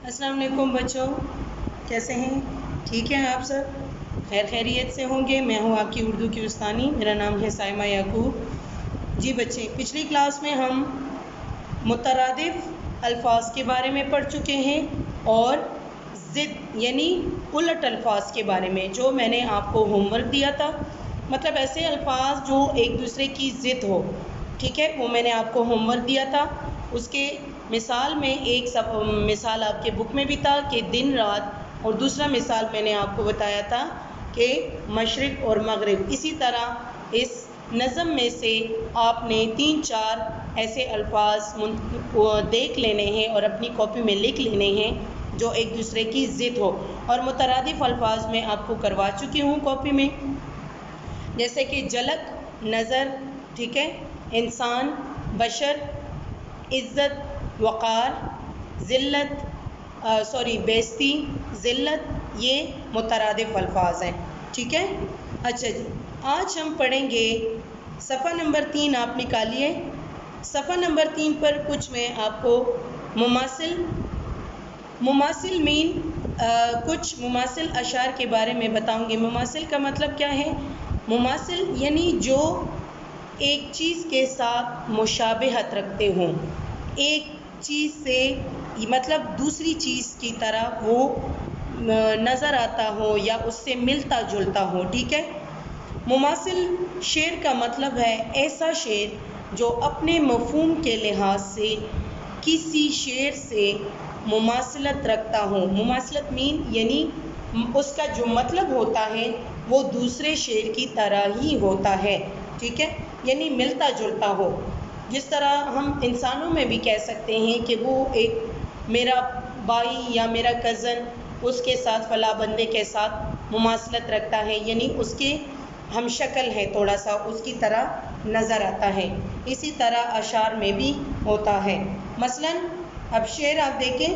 السلام علیکم بچوں، کیسے ہیں؟ ٹھیک ہیں آپ سب؟ خیر خیریت سے ہوں گے۔ میں ہوں آپ کی اردو کی استانی، میرا نام ہے سائمہ یعقوب۔ جی بچے، پچھلی کلاس میں ہم مترادف الفاظ کے بارے میں پڑھ چکے ہیں اور ضد یعنی الٹ الفاظ کے بارے میں، جو میں نے آپ کو ہوم ورک دیا تھا، مطلب ایسے الفاظ جو ایک دوسرے کی ضد ہو، ٹھیک ہے، وہ میں نے آپ کو ہوم ورک دیا تھا۔ اس کے مثال میں ایک مثال آپ کے بک میں بھی تھا کہ دن رات، اور دوسرا مثال میں نے آپ کو بتایا تھا کہ مشرق اور مغرب۔ اسی طرح اس نظم میں سے آپ نے 3-4 ایسے الفاظ دیکھ لینے ہیں اور اپنی کاپی میں لکھ لینے ہیں جو ایک دوسرے کی ضد ہو، اور مترادف الفاظ میں آپ کو کروا چکی ہوں کاپی میں، جیسے کہ جھلک، نظر، ٹھیک ہے، انسان، بشر، عزت، وقار، بیزتی، ذلت، یہ مترادف الفاظ ہیں، ٹھیک ہے۔ اچھا جی، آج ہم پڑھیں گے صفحہ نمبر 3، آپ نکالیے۔ صفحہ نمبر 3 پر کچھ میں آپ کو مماثل کچھ مماثل اشعار کے بارے میں بتاؤں گی۔ مماثل کا مطلب کیا ہے؟ مماثل یعنی جو ایک چیز کے ساتھ مشابہت رکھتے ہوں، ایک چیز سے مطلب دوسری چیز کی طرح وہ نظر آتا ہو یا اس سے ملتا جلتا ہو، ٹھیک ہے۔ مماثل شعر کا مطلب ہے ایسا شعر جو اپنے مفہوم کے لحاظ سے کسی شعر سے مماثلت رکھتا ہو۔ مماثلت یعنی اس کا جو مطلب ہوتا ہے وہ دوسرے شعر کی طرح ہی ہوتا ہے، ٹھیک ہے، یعنی ملتا جلتا ہو۔ جس طرح ہم انسانوں میں بھی کہہ سکتے ہیں کہ وہ ایک میرا بھائی یا میرا کزن اس کے ساتھ فلاں بندے کے ساتھ مماثلت رکھتا ہے، یعنی اس کے ہم شکل ہے، تھوڑا سا اس کی طرح نظر آتا ہے۔ اسی طرح اشعار میں بھی ہوتا ہے۔ مثلاً اب شعر آپ دیکھیں،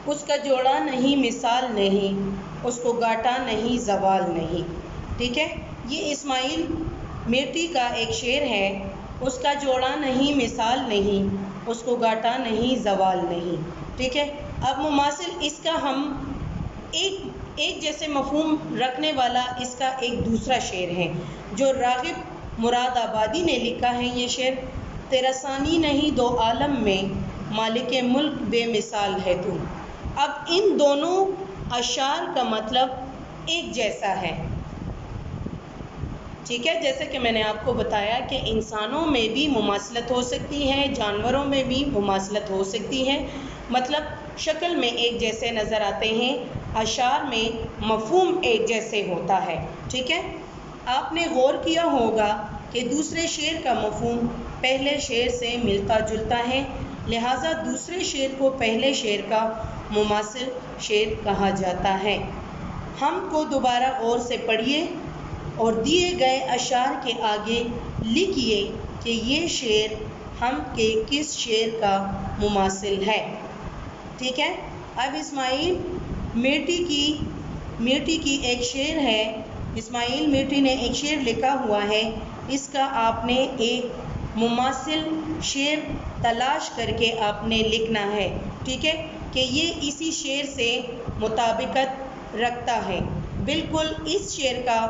اس کا جوڑا نہیں مثال نہیں، اس کو گاٹا نہیں زوال نہیں، ٹھیک ہے۔ یہ اسماعیل میٹھی کا ایک شعر ہے، اس کا جوڑا نہیں مثال نہیں، اس کو گاٹا نہیں زوال نہیں، ٹھیک ہے۔ اب مماثل، اس کا ہم ایک جیسے مفہوم رکھنے والا اس کا ایک دوسرا شعر ہے جو راغب مراد آبادی نے لکھا ہے۔ یہ شعر، تیرا ثانی نہیں دو عالم میں، مالک ملک بے مثال ہے تو۔ اب ان دونوں اشعار کا مطلب ایک جیسا ہے، ٹھیک ہے۔ جیسے کہ میں نے آپ کو بتایا کہ انسانوں میں بھی مماثلت ہو سکتی ہے، جانوروں میں بھی مماثلت ہو سکتی ہے، مطلب شکل میں ایک جیسے نظر آتے ہیں، اشعار میں مفہوم ایک جیسے ہوتا ہے، ٹھیک ہے۔ آپ نے غور کیا ہوگا کہ دوسرے شعر کا مفہوم پہلے شعر سے ملتا جلتا ہے، لہٰذا دوسرے شعر کو پہلے شعر کا مماثل شعر کہا جاتا ہے۔ ہم کو دوبارہ غور سے پڑھیے اور دیے گئے اشعار کے آگے لکھیے کہ یہ شعر ہم کے کس شعر کا مماثل ہے، ٹھیک ہے۔ اب اسماعیل میٹھی کی ایک شعر ہے، اسماعیل میٹھی نے ایک شعر لکھا ہوا ہے، اس کا آپ نے ایک مماثل شعر تلاش کر کے آپ نے لکھنا ہے، ٹھیک ہے، کہ یہ اسی شعر سے مطابقت رکھتا ہے۔ بالکل اس شعر کا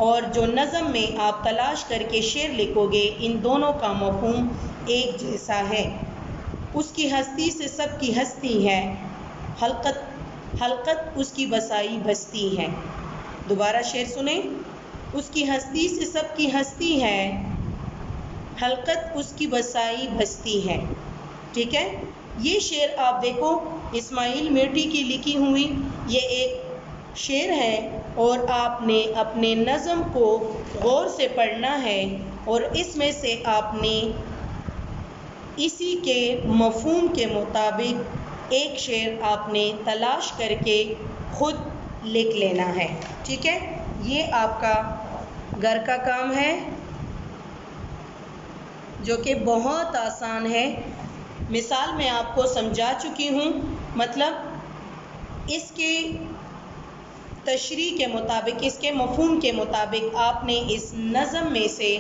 اور جو نظم میں آپ تلاش کر کے شعر لکھو گے، ان دونوں کا مفہوم ایک جیسا ہے۔ اس کی ہستی سے سب کی ہستی ہے، حلقت اس کی بسائی بستی ہے۔ دوبارہ شعر سنیں، اس کی ہستی سے سب کی ہستی ہے، حلقت اس کی بسائی بستی ہے، ٹھیک ہے۔ یہ شعر آپ دیکھو، اسماعیل میٹھی کی لکھی ہوئی یہ ایک شعر ہے، اور آپ نے اپنے نظم کو غور سے پڑھنا ہے اور اس میں سے آپ نے اسی کے مفہوم کے مطابق ایک شعر آپ نے تلاش کر کے خود لکھ لینا ہے، ٹھیک ہے۔ یہ آپ کا گھر کا کام ہے جو کہ بہت آسان ہے۔ مثال میں آپ کو سمجھا چکی ہوں، مطلب اس کے تشریح کے مطابق، اس کے مفہوم کے مطابق آپ نے اس نظم میں سے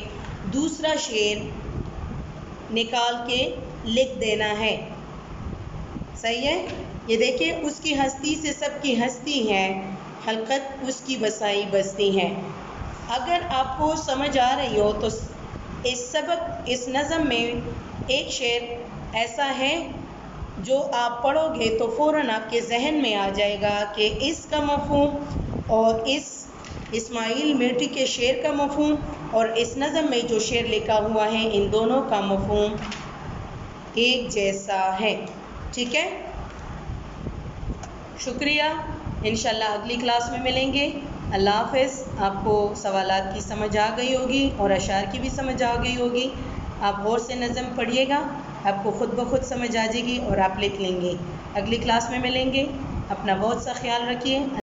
دوسرا شعر نکال کے لکھ دینا ہے، صحیح ہے۔ یہ دیکھیں اس کی ہستی سے سب کی ہستی ہے، خلقت اس کی بسائی بستی ہے۔ اگر آپ کو سمجھ آ رہی ہو تو اس نظم میں ایک شعر ایسا ہے جو آپ پڑھو گے تو فوراً آپ کے ذہن میں آ جائے گا کہ اس کا مفہوم اور اس اسماعیل مرٹی کے شعر کا مفہوم اور اس نظم میں جو شعر لکھا ہوا ہے، ان دونوں کا مفہوم ایک جیسا ہے۔ ٹھیک ہے، شکریہ، انشاءاللہ اگلی کلاس میں ملیں گے۔ اللہ حافظ۔ آپ کو سوالات کی سمجھ آ گئی ہوگی اور اشعار کی بھی سمجھ آ گئی ہوگی۔ آپ غور سے نظم پڑھیے گا، آپ کو خود بخود سمجھ آ جائے گی اور آپ لکھ لیں گے۔ اگلی کلاس میں ملیں گے، اپنا بہت سا خیال رکھیے۔